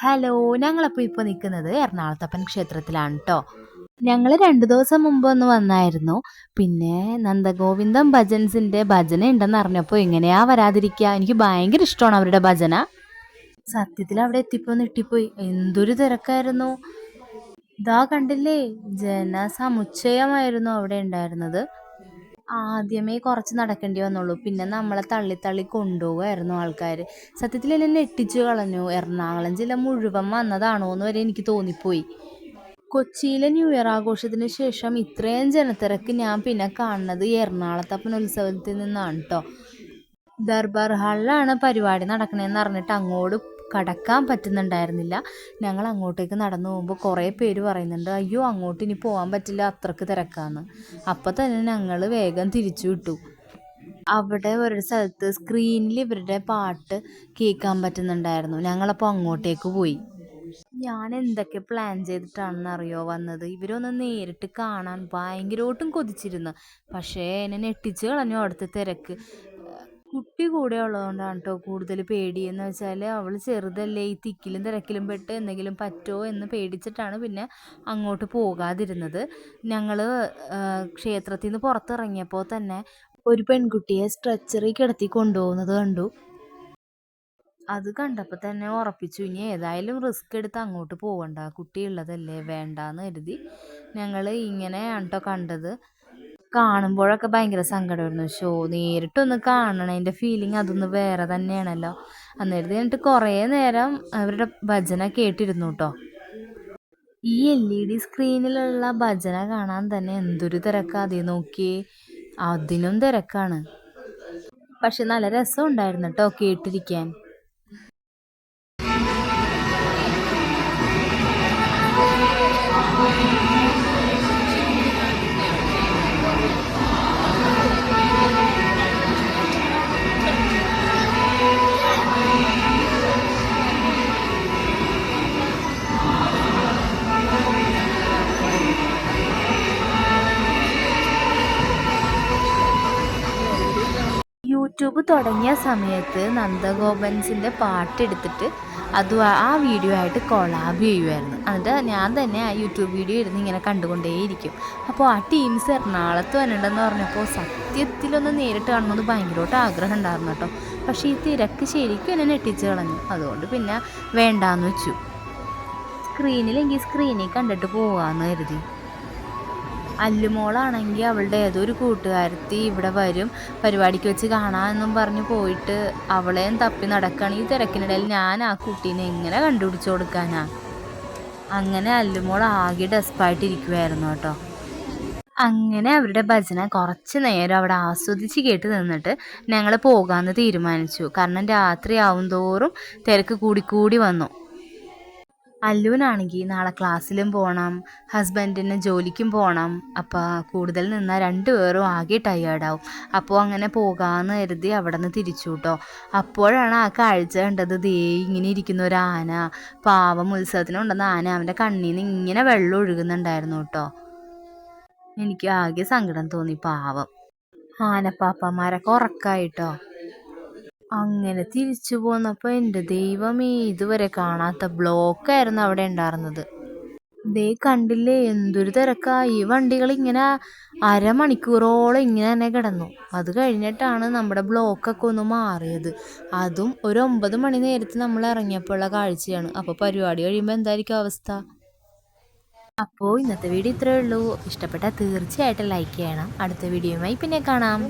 Hello, ഞങ്ങളപ്പോൾ ഇപ്പോൾ നിൽക്കുന്നത് എറണാകുളത്തപ്പൻ ക്ഷേത്രത്തിലാണ് കേട്ടോ. ഞങ്ങൾ 2 ദിവസം മുമ്പ് ഒന്ന് വന്നായിരുന്നു. പിന്നെ നന്ദഗോവിന്ദം ഭജൻസിൻ്റെ ഭജന ഉണ്ടെന്ന് അറിഞ്ഞപ്പോൾ എങ്ങനെയാ വരാതിരിക്കുക. എനിക്ക് ഭയങ്കര ഇഷ്ടമാണ് അവരുടെ ഭജന. സത്യത്തിൽ അവിടെ എത്തിയപ്പോൾ നെട്ടിപ്പോയി. എന്തൊരു തിരക്കായിരുന്നു. ഇതാ കണ്ടില്ലേ, ജനസമുച്ചയമായിരുന്നു അവിടെ ഉണ്ടായിരുന്നത്. ആദ്യമേ കുറച്ച് നടക്കേണ്ടി വന്നുള്ളൂ. പിന്നെ നമ്മളെ തള്ളി തള്ളി കൊണ്ടുപോകുമായിരുന്നു ആൾക്കാർ. സത്യത്തിൽ എന്നെ ഞെട്ടിച്ചു കളഞ്ഞു. എറണാകുളം ജില്ല മുഴുവൻ വന്നതാണോ എന്ന് വരെ എനിക്ക് തോന്നിപ്പോയി. കൊച്ചിയിലെ ന്യൂ ഇയർ ആഘോഷത്തിന് ശേഷം ഇത്രയും ജനത്തിരക്ക് ഞാൻ പിന്നെ കാണുന്നത് ഈ എറണാകുളത്തപ്പൻ ഉത്സവത്തിൽ നിന്നാണ് കേട്ടോ. ദർബാർ ഹാളിലാണ് പരിപാടി നടക്കണേന്ന് അറിഞ്ഞിട്ട് അങ്ങോട്ട് കടക്കാൻ പറ്റുന്നുണ്ടായിരുന്നില്ല. ഞങ്ങൾ അങ്ങോട്ടേക്ക് നടന്നു പോകുമ്പോൾ കുറേ പേര് പറയുന്നുണ്ട്, അയ്യോ അങ്ങോട്ട് ഇനി പോകാൻ പറ്റില്ല, അത്രക്ക് തിരക്കാന്ന്. അപ്പം തന്നെ ഞങ്ങൾ വേഗം തിരിച്ചു വിട്ടു. അവിടെ ഒരു സ്ഥലത്ത് സ്ക്രീനിൽ ഇവരുടെ പാട്ട് കേൾക്കാൻ പറ്റുന്നുണ്ടായിരുന്നു. ഞങ്ങളപ്പോൾ അങ്ങോട്ടേക്ക് പോയി. ഞാൻ എന്തൊക്കെ പ്ലാൻ ചെയ്തിട്ടാണെന്ന് അറിയോ വന്നത്. ഇവരൊന്ന് നേരിട്ട് കാണാൻ ഭയങ്കരമായിട്ടും കൊതിച്ചിരുന്നു. പക്ഷേ എന്നെ ഞെട്ടിച്ച് കളഞ്ഞു അവിടുത്തെ തിരക്ക്. കുട്ടി കൂടെ ഉള്ളതുകൊണ്ടാണ് കേട്ടോ കൂടുതൽ പേടി. എന്ന് വെച്ചാൽ അവൾ ചെറുതല്ലേ, ഈ തിക്കിലും തിരക്കിലും പെട്ട് എന്തെങ്കിലും പറ്റുമോ എന്ന് പേടിച്ചിട്ടാണ് പിന്നെ അങ്ങോട്ട് പോകാതിരുന്നത്. ഞങ്ങൾ ക്ഷേത്രത്തിൽ നിന്ന് പുറത്തിറങ്ങിയപ്പോൾ തന്നെ ഒരു പെൺകുട്ടിയെ സ്ട്രെച്ചറിൽ കിടത്തി കൊണ്ടുപോകുന്നത് കണ്ടു. അത് കണ്ടപ്പോൾ തന്നെ ഉറപ്പിച്ചു, ഇനി ഏതായാലും റിസ്ക് എടുത്ത് അങ്ങോട്ട് പോകണ്ട, കുട്ടിയുള്ളതല്ലേ, വേണ്ടാന്ന് കരുതി ഞങ്ങൾ ഇങ്ങനെയാണ് കേട്ടോ കണ്ടത്. കാണുമ്പോഴൊക്കെ ഭയങ്കര സങ്കടമായിരുന്നു. നേരിട്ടൊന്ന് കാണണതിൻ്റെ ഫീലിംഗ് അതൊന്ന് വേറെ തന്നെയാണല്ലോ. അന്നേരത്ത് കഴിഞ്ഞിട്ട് കുറേ നേരം അവരുടെ ഭജന കേട്ടിരുന്നു കേട്ടോ. ഈ LED സ്ക്രീനിലുള്ള ഭജന കാണാൻ തന്നെ എന്തൊരു തിരക്കാ. അതേ നോക്കിയേ, അതിനും തിരക്കാണ്. പക്ഷെ നല്ല രസം ഉണ്ടായിരുന്നു കേട്ടോ കേട്ടിരിക്കാൻ. യൂട്യൂബ് തുടങ്ങിയ സമയത്ത് നന്ദഗോപൻസിൻ്റെ പാട്ടെടുത്തിട്ട് ആ വീഡിയോ ആയിട്ട് കൊളാബ് ചെയ്യുമായിരുന്നു. എന്നിട്ട് ഞാൻ തന്നെ ആ യൂട്യൂബ് വീഡിയോ ഇരുന്ന് ഇങ്ങനെ കണ്ടുകൊണ്ടേയിരിക്കും. അപ്പോൾ ആ ടീംസ് എറണാകുളത്ത് വന്നിട്ടുണ്ടെന്ന് പറഞ്ഞപ്പോൾ സത്യത്തിലൊന്ന് നേരിട്ട് കാണണമെന്ന് ഭയങ്കരമായിട്ട് ആഗ്രഹം ഉണ്ടായിരുന്നു കേട്ടോ. പക്ഷേ ഈ തിരക്ക് ശരിക്കും എന്നെ ഞെട്ടിച്ച് കളഞ്ഞു. അതുകൊണ്ട് പിന്നെ വേണ്ടാന്ന് വെച്ചു. സ്ക്രീനിൽ കണ്ടിട്ട് പോകാമെന്ന് കരുതി. അല്ലുമോളാണെങ്കിൽ അവളുടെ ഏതൊരു കൂട്ടുകാരത്തി ഇവിടെ വരും, പരിപാടിക്ക് വെച്ച് കാണാമെന്നും പറഞ്ഞ് പോയിട്ട് അവളെയും തപ്പി നടക്കുകയാണ്. ഈ തിരക്കിനിടയിൽ ഞാൻ ആ കുട്ടീനെ എങ്ങനെ കണ്ടുപിടിച്ചു കൊടുക്കാനാ. അങ്ങനെ അല്ലുമോൾ ആകെ ഡെസ്പായിട്ടിരിക്കുമായിരുന്നു കേട്ടോ. അങ്ങനെ അവരുടെ ഭജന കുറച്ച് നേരം അവിടെ ആസ്വദിച്ച് കേട്ട് നിന്നിട്ട് ഞങ്ങൾ പോകാമെന്ന് തീരുമാനിച്ചു. കാരണം രാത്രി ആവും തോറും തിരക്ക് കൂടിക്കൂടി വന്നു. അല്ലുവിനാണെങ്കിൽ നാളെ ക്ലാസ്സിലും പോകണം, ഹസ്ബൻഡിന് ജോലിക്കും പോകണം. അപ്പോൾ കൂടുതൽ നിന്നാൽ 2 പേരും ആകെ ടയേർഡാവും. അപ്പോൾ അങ്ങനെ പോകാമെന്ന് കരുതി അവിടെ നിന്ന് തിരിച്ചു കേട്ടോ. അപ്പോഴാണ് ആ കാഴ്ച കണ്ടത്. ഇങ്ങനെ ഇരിക്കുന്ന ഒരു ആന, പാവം ഉത്സവത്തിനുണ്ടെന്ന ആന, അവൻ്റെ കണ്ണിൽ നിന്ന് ഇങ്ങനെ വെള്ളം ഒഴുകുന്നുണ്ടായിരുന്നു കേട്ടോ. എനിക്ക് ആകെ സങ്കടം തോന്നി. പാവം ആനപ്പാപ്പന്മാരൊക്കെ ഉറക്കായിട്ടോ. അങ്ങനെ തിരിച്ചു പോന്നപ്പോൾ എൻ്റെ ദൈവമേ, ഇതുവരെ കാണാത്ത ബ്ലോക്കായിരുന്നു അവിടെ ഉണ്ടായിരുന്നത്. കണ്ടില്ലേ എന്തൊരു തിരക്കാ. ഈ വണ്ടികൾ ഇങ്ങനെ അരമണിക്കൂറോളം ഇങ്ങനെ തന്നെ കിടന്നു. അത് കഴിഞ്ഞിട്ടാണ് നമ്മുടെ ബ്ലോക്കൊക്കെ ഒന്ന് മാറിയത്. അതും ഒരു 9 മണി നേരത്ത് നമ്മൾ ഇറങ്ങിയപ്പോഴുള്ള കാഴ്ചയാണ്. അപ്പോൾ പരിപാടി കഴിയുമ്പോൾ എന്തായിരിക്കും അവസ്ഥ. അപ്പോൾ ഇന്നത്തെ വീഡിയോ ഇത്രയേ ഉള്ളൂ. ഇഷ്ടപ്പെട്ടാൽ തീർച്ചയായിട്ടും ലൈക്ക് ചെയ്യണം. അടുത്ത വീഡിയോയുമായി പിന്നെ കാണാം.